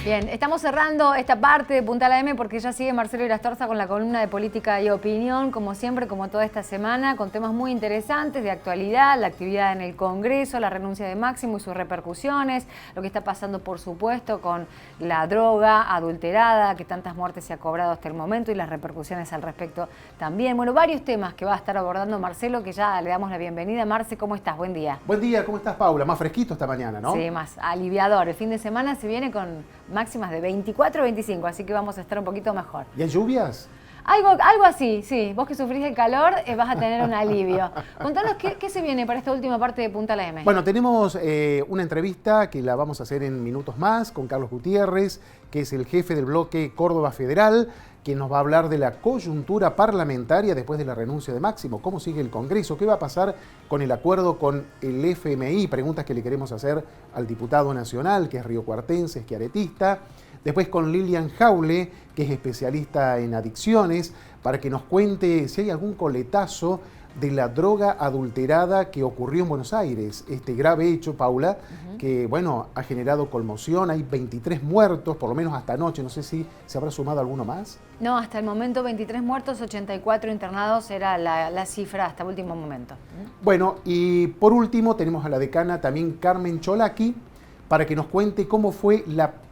Bien, estamos cerrando esta parte de Punta a la M porque ya sigue Marcelo Irastorza con la columna de política y opinión, como siempre, como toda esta semana, con temas muy interesantes de actualidad, la actividad en el Congreso, la renuncia de Máximo y sus repercusiones, lo que está pasando, por supuesto, con la droga adulterada, que tantas muertes se ha cobrado hasta el momento y las repercusiones al respecto también. Bueno, varios temas que va a estar abordando Marcelo, que ya le damos la bienvenida. Marce, ¿cómo estás? Buen día. Buen día, ¿cómo estás, Paula? Más fresquito esta mañana, ¿no? Sí, más aliviador. El fin de semana se viene con máximas de 24 o 25, así que vamos a estar un poquito mejor. ¿Y hay lluvias? Algo así, sí. Vos que sufrís el calor vas a tener un alivio. Contanos qué se viene para esta última parte de Punta a la M. Bueno, tenemos una entrevista que la vamos a hacer en minutos más con Carlos Gutiérrez, que es el jefe del bloque Córdoba Federal, que nos va a hablar de la coyuntura parlamentaria después de la renuncia de Máximo. ¿Cómo sigue el Congreso? ¿Qué va a pasar con el acuerdo con el FMI? Preguntas que le queremos hacer al diputado nacional, que es riocuartense, esquiaretista. Después con Lilian Jaule, que es especialista en adicciones, para que nos cuente si hay algún coletazo de la droga adulterada que ocurrió en Buenos Aires. Este grave hecho, Paula, que bueno, ha generado conmoción. Hay 23 muertos, por lo menos hasta anoche. No sé si se habrá sumado alguno más. No, hasta el momento 23 muertos, 84 internados era la cifra hasta último momento. Bueno, y por último tenemos a la decana también Carmen Cholaki, para que nos cuente cómo fue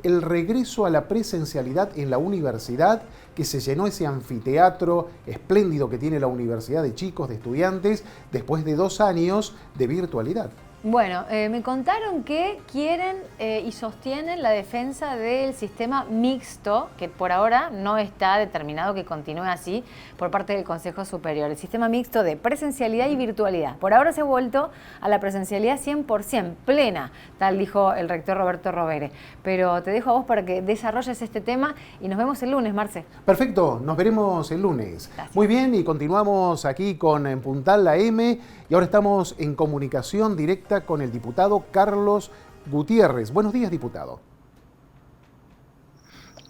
el regreso a la presencialidad en la universidad, que se llenó ese anfiteatro espléndido que tiene la universidad de chicos, de estudiantes, después de 2 años de virtualidad. Bueno, me contaron que quieren y sostienen la defensa del sistema mixto, que por ahora no está determinado que continúe así por parte del Consejo Superior. El sistema mixto de presencialidad y virtualidad. Por ahora se ha vuelto a la presencialidad 100%, plena, tal dijo el rector Roberto Rovere. Pero te dejo a vos para que desarrolles este tema y nos vemos el lunes, Marce. Perfecto, nos veremos el lunes. Gracias. Muy bien, y continuamos aquí con En Puntal la M, y ahora estamos en comunicación directa con el diputado Carlos Gutiérrez. Buenos días, diputado.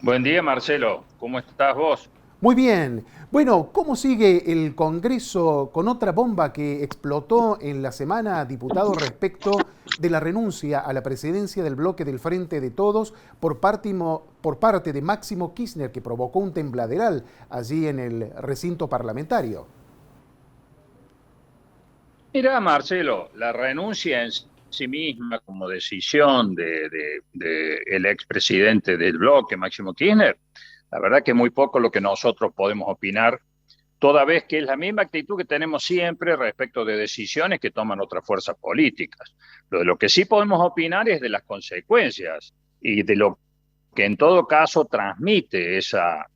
Buen día, Marcelo. ¿Cómo estás vos? Muy bien. Bueno, ¿cómo sigue el Congreso con otra bomba que explotó en la semana, diputado, respecto de la renuncia a la presidencia del bloque del Frente de Todos por parte de Máximo Kirchner, que provocó un tembladeral allí en el recinto parlamentario? Mira, Marcelo, la renuncia en sí misma como decisión el expresidente del bloque, Máximo Kirchner, la verdad que muy poco lo que nosotros podemos opinar, toda vez que es la misma actitud que tenemos siempre respecto de decisiones que toman otras fuerzas políticas. Lo que sí podemos opinar es de las consecuencias y de lo que en todo caso transmite esa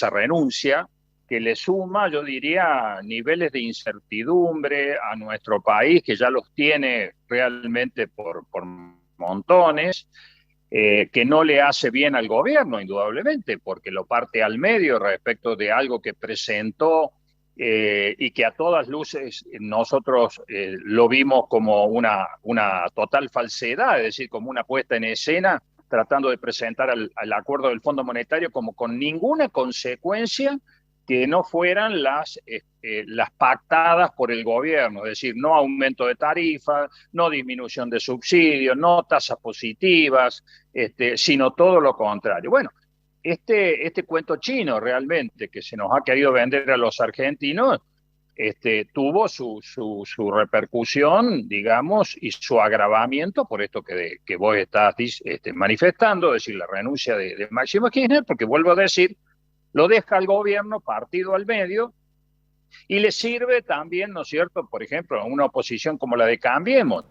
renuncia, que le suma, yo diría, niveles de incertidumbre a nuestro país, que ya los tiene realmente por montones, que no le hace bien al gobierno, indudablemente, porque lo parte al medio respecto de algo que presentó y que a todas luces nosotros lo vimos como una total falsedad, es decir, como una puesta en escena, tratando de presentar al acuerdo del Fondo Monetario como con ninguna consecuencia que no fueran las pactadas por el gobierno, es decir, no aumento de tarifas, no disminución de subsidios, no tasas positivas, sino todo lo contrario. Bueno, este cuento chino realmente que se nos ha querido vender a los argentinos, tuvo su repercusión, digamos, y su agravamiento por esto que vos estás manifestando, es decir, la renuncia de Máximo Kirchner, porque vuelvo a decir, lo deja al gobierno partido al medio y le sirve también, ¿no es cierto?, por ejemplo, a una oposición como la de Cambiemos,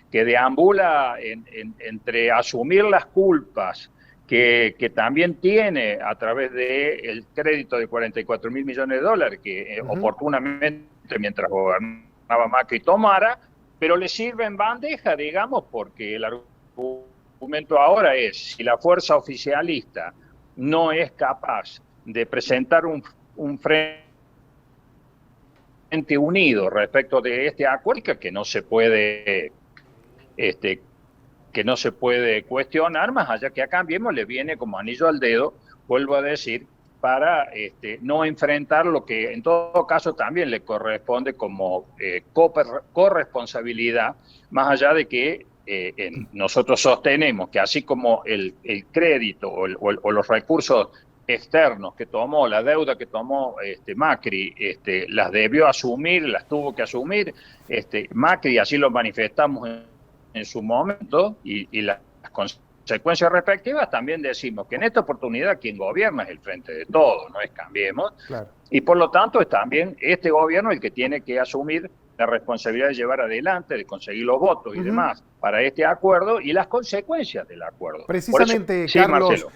que deambula entre asumir las culpas que también tiene a través del crédito de 44 mil millones de dólares que oportunamente mientras gobernaba Macri tomara, pero le sirve en bandeja, digamos, porque el argumento ahora es, si la fuerza oficialista no es capaz de presentar un frente unido respecto de este acuerdo que no se puede cuestionar, más allá que a Cambiemos le viene como anillo al dedo, vuelvo a decir, para no enfrentar lo que en todo caso también le corresponde como corresponsabilidad, más allá de que nosotros sostenemos que así como el crédito o los recursos externos que tomó, la deuda que tomó Macri, las debió asumir, las tuvo que asumir Macri, así lo manifestamos en su momento, y las consecuencias respectivas, también decimos que en esta oportunidad quien gobierna es el Frente de Todos, no es Cambiemos, Claro. y por lo tanto es también este gobierno el que tiene que asumir la responsabilidad de llevar adelante, de conseguir los votos y demás para este acuerdo y las consecuencias del acuerdo. Precisamente, eso, sí, Carlos, Marcelo.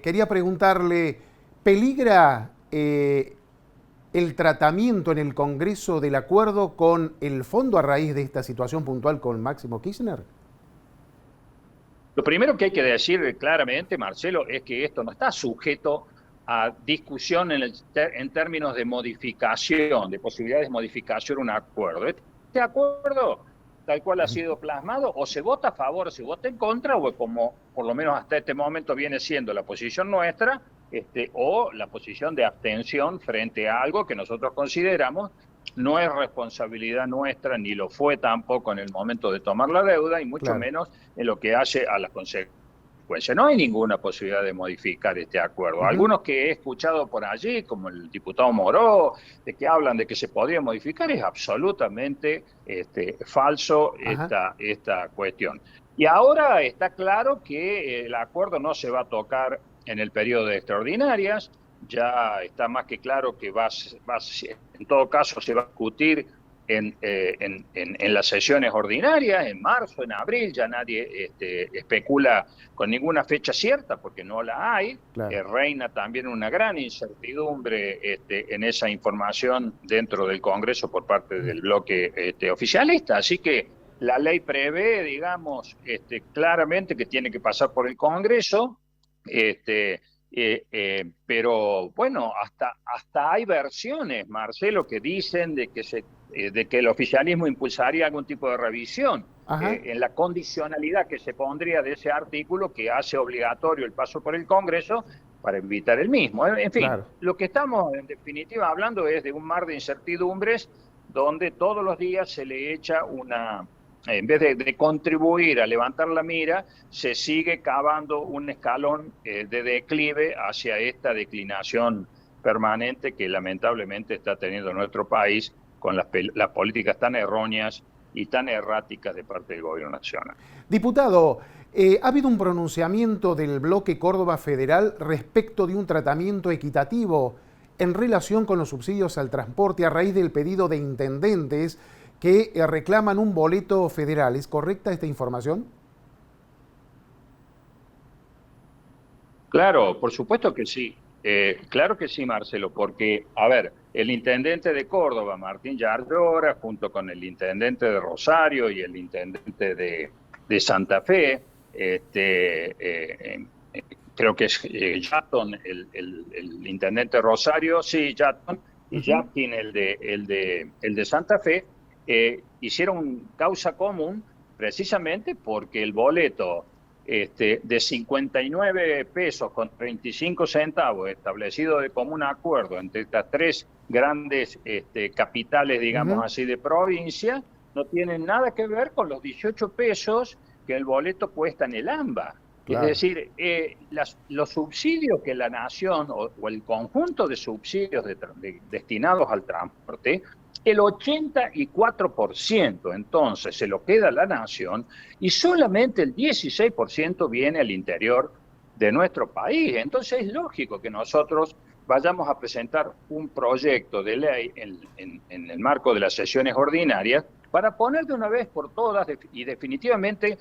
quería preguntarle, ¿peligra el tratamiento en el Congreso del acuerdo con el fondo a raíz de esta situación puntual con Máximo Kirchner? Lo primero que hay que decir claramente, Marcelo, es que esto no está sujeto a discusión en términos de modificación, de posibilidades de modificación de un acuerdo. Este acuerdo, tal cual ha sido plasmado, o se vota a favor o se vota en contra, o como por lo menos hasta este momento viene siendo la posición nuestra, o la posición de abstención frente a algo que nosotros consideramos no es responsabilidad nuestra, ni lo fue tampoco en el momento de tomar la deuda, y mucho menos en lo que hace a las consecuencias. No hay ninguna posibilidad de modificar este acuerdo. Algunos que he escuchado por allí, como el diputado Moró, de que hablan de que se podría modificar, es absolutamente falso esta cuestión. Y ahora está claro que el acuerdo no se va a tocar en el periodo de extraordinarias. Ya está más que claro que en todo caso se va a discutir en las sesiones ordinarias, en marzo, en abril. Ya nadie especula con ninguna fecha cierta porque no la hay. Claro. Reina también una gran incertidumbre en esa información dentro del Congreso por parte del bloque oficialista. Así que la ley prevé, digamos, claramente que tiene que pasar por el Congreso. Pero bueno, hasta hay versiones, Marcelo, que dicen de que el oficialismo impulsaría algún tipo de revisión en la condicionalidad que se pondría de ese artículo que hace obligatorio el paso por el Congreso para evitar el mismo. En fin, lo que estamos en definitiva hablando es de un mar de incertidumbres donde todos los días se le echa en vez de contribuir a levantar la mira, se sigue cavando un escalón de declive hacia esta declinación permanente que lamentablemente está teniendo nuestro país con las políticas tan erróneas y tan erráticas de parte del gobierno nacional. Diputado, ¿ha habido un pronunciamiento del bloque Córdoba Federal respecto de un tratamiento equitativo en relación con los subsidios al transporte a raíz del pedido de intendentes que reclaman un boleto federal? ¿Es correcta esta información? Claro, por supuesto que sí. Claro que sí, Marcelo, porque, a ver, el intendente de Córdoba, Martín Yarlora, junto con el intendente de Rosario y el intendente de Santa Fe, creo que es Yatton, el intendente de Rosario, sí, Yatton, y Yatkin, el de Santa Fe, hicieron causa común precisamente porque el boleto de 59 pesos con 35 centavos establecido de común acuerdo entre estas tres grandes capitales, digamos así, de provincia, no tienen nada que ver con los 18 pesos que el boleto cuesta en el AMBA. Claro. Es decir, los subsidios que la nación o el conjunto de subsidios destinados al transporte, el 84% entonces se lo queda a la nación y solamente el 16% viene al interior de nuestro país. Entonces es lógico que nosotros vayamos a presentar un proyecto de ley en el marco de las sesiones ordinarias para poner de una vez por todas y definitivamente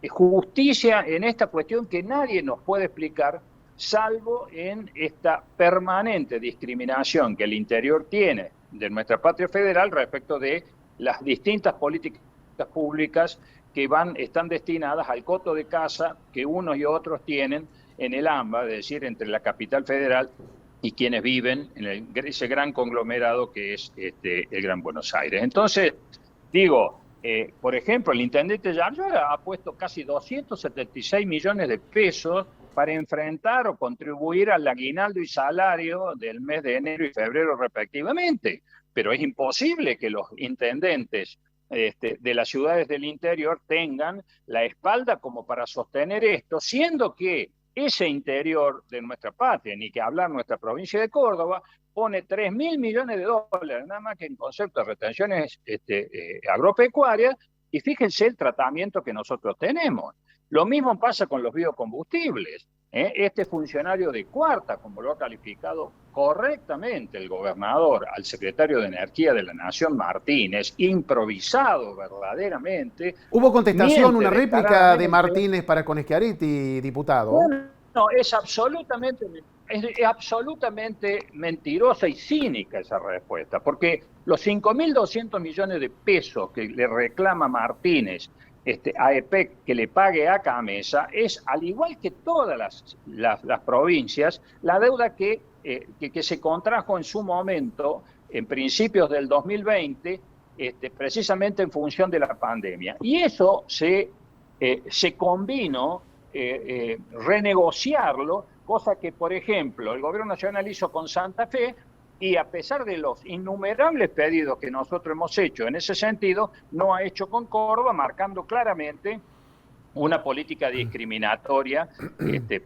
justicia en esta cuestión que nadie nos puede explicar, salvo en esta permanente discriminación que el interior tiene de nuestra patria federal respecto de las distintas políticas públicas que están destinadas al coto de casa que unos y otros tienen en el AMBA, es decir, entre la capital federal y quienes viven en ese gran conglomerado que es el Gran Buenos Aires. Entonces, digo, por ejemplo, el intendente Yarlora ha puesto casi 276 millones de pesos para enfrentar o contribuir al aguinaldo y salario del mes de enero y febrero respectivamente. Pero es imposible que los intendentes de las ciudades del interior tengan la espalda como para sostener esto, siendo que ese interior de nuestra patria, ni que hablar nuestra provincia de Córdoba, pone 3.000 millones de dólares, nada más que en concepto de retenciones agropecuarias, y fíjense el tratamiento que nosotros tenemos. Lo mismo pasa con los biocombustibles. Este funcionario de cuarta, como lo ha calificado correctamente el gobernador al secretario de Energía de la Nación, Martínez, improvisado verdaderamente. ¿Hubo contestación, una réplica de Martínez para con Schiaretti, diputado? No, es absolutamente mentirosa y cínica esa respuesta, porque los 5.200 millones de pesos que le reclama Martínez a EPEC que le pague a Camesa es, al igual que todas las provincias, la deuda que se contrajo en su momento, en principios del 2020, precisamente en función de la pandemia. Y eso se convino renegociarlo, cosa que, por ejemplo, el Gobierno Nacional hizo con Santa Fe, y a pesar de los innumerables pedidos que nosotros hemos hecho en ese sentido, no ha hecho con Córdoba, marcando claramente una política discriminatoria,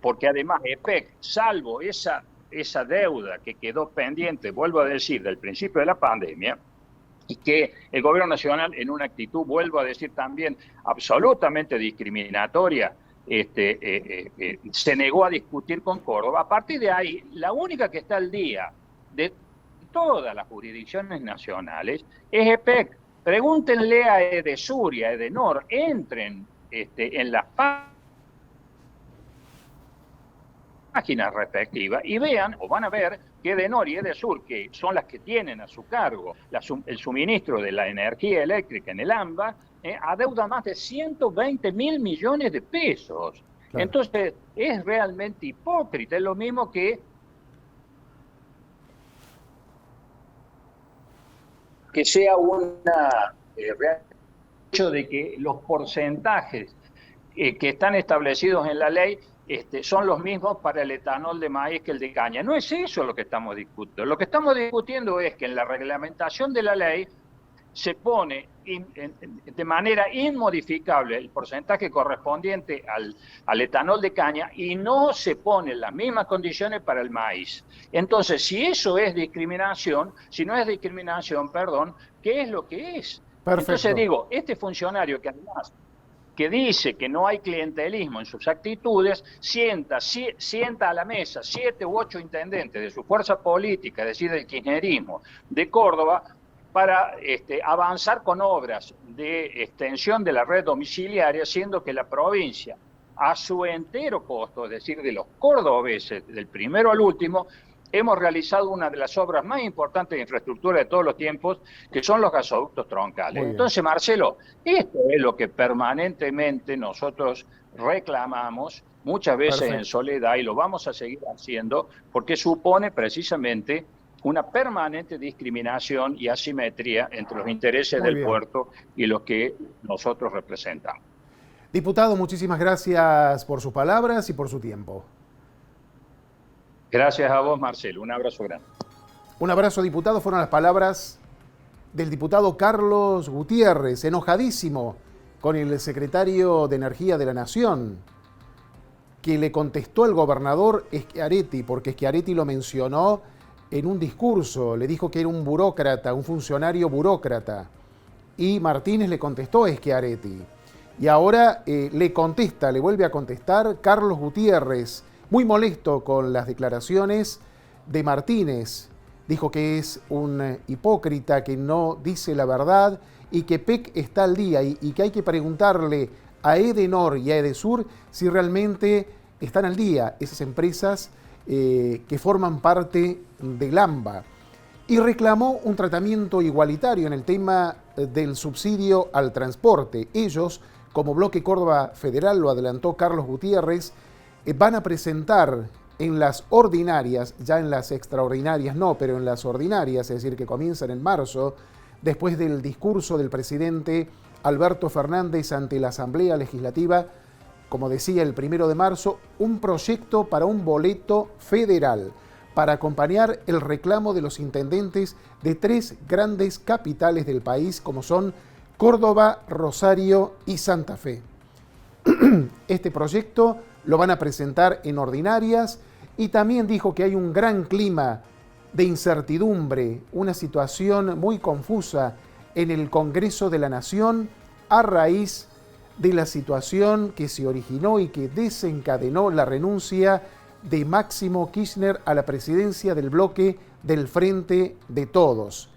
porque además EPEC, salvo esa deuda que quedó pendiente, vuelvo a decir, del principio de la pandemia, y que el Gobierno Nacional, en una actitud, vuelvo a decir también, absolutamente discriminatoria, se negó a discutir con Córdoba. A partir de ahí, la única que está al día de todas las jurisdicciones nacionales es EPEC. Pregúntenle a Edesur y a Edenor, entren en las páginas respectivas y vean, o van a ver, que Edenor y Edesur, que son las que tienen a su cargo el suministro de la energía eléctrica en el AMBA, adeuda más de 120.000 millones de pesos. Claro. Entonces, es realmente hipócrita. Es lo mismo que sea una hecho de que los porcentajes que están establecidos en la ley son los mismos para el etanol de maíz que el de caña. No es eso lo que estamos discutiendo. Lo que estamos discutiendo es que en la reglamentación de la ley se pone de manera inmodificable el porcentaje correspondiente al etanol de caña y no se ponen las mismas condiciones para el maíz. Entonces, si eso es discriminación, si no es discriminación, perdón, ¿qué es lo que es? Perfecto. Entonces digo, este funcionario que además que dice que no hay clientelismo en sus actitudes, sienta a la mesa 7 u 8 intendentes de su fuerza política, es decir, del kirchnerismo de Córdoba, para avanzar con obras de extensión de la red domiciliaria, siendo que la provincia, a su entero costo, es decir, de los cordobeses, del primero al último, hemos realizado una de las obras más importantes de infraestructura de todos los tiempos, que son los gasoductos troncales. Entonces, Marcelo, esto es lo que permanentemente nosotros reclamamos, muchas veces en soledad, y lo vamos a seguir haciendo, porque supone precisamente una permanente discriminación y asimetría entre los intereses del puerto y los que nosotros representamos. Diputado, muchísimas gracias por sus palabras y por su tiempo. Gracias a vos, Marcelo. Un abrazo grande. Un abrazo, diputado. Fueron las palabras del diputado Carlos Gutiérrez, enojadísimo con el secretario de Energía de la Nación, que le contestó al gobernador Schiaretti, porque Schiaretti lo mencionó en un discurso, le dijo que era un burócrata, un funcionario burócrata, y Martínez le contestó a Schiaretti. Y ahora le contesta, le vuelve a contestar Carlos Gutiérrez, muy molesto con las declaraciones de Martínez. Dijo que es un hipócrita, que no dice la verdad y que PEC está al día y que hay que preguntarle a Edenor y a Edesur si realmente están al día esas empresas que forman parte del AMBA. Y reclamó un tratamiento igualitario en el tema del subsidio al transporte. Ellos, como Bloque Córdoba Federal, lo adelantó Carlos Gutiérrez, van a presentar en las ordinarias, ya en las extraordinarias no, pero en las ordinarias, es decir, que comienzan en marzo, después del discurso del presidente Alberto Fernández ante la Asamblea Legislativa, como decía, el 1 de marzo, un proyecto para un boleto federal para acompañar el reclamo de los intendentes de 3 grandes capitales del país, como son Córdoba, Rosario y Santa Fe. Este proyecto lo van a presentar en ordinarias y también dijo que hay un gran clima de incertidumbre, una situación muy confusa en el Congreso de la Nación a raíz de la situación que se originó y que desencadenó la renuncia de Máximo Kirchner a la presidencia del bloque del Frente de Todos.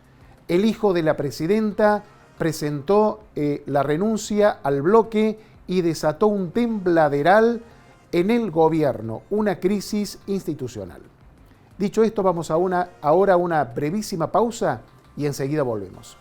El hijo de la presidenta presentó la renuncia al bloque y desató un tembladeral en el gobierno, una crisis institucional. Dicho esto, vamos ahora a una brevísima pausa y enseguida volvemos.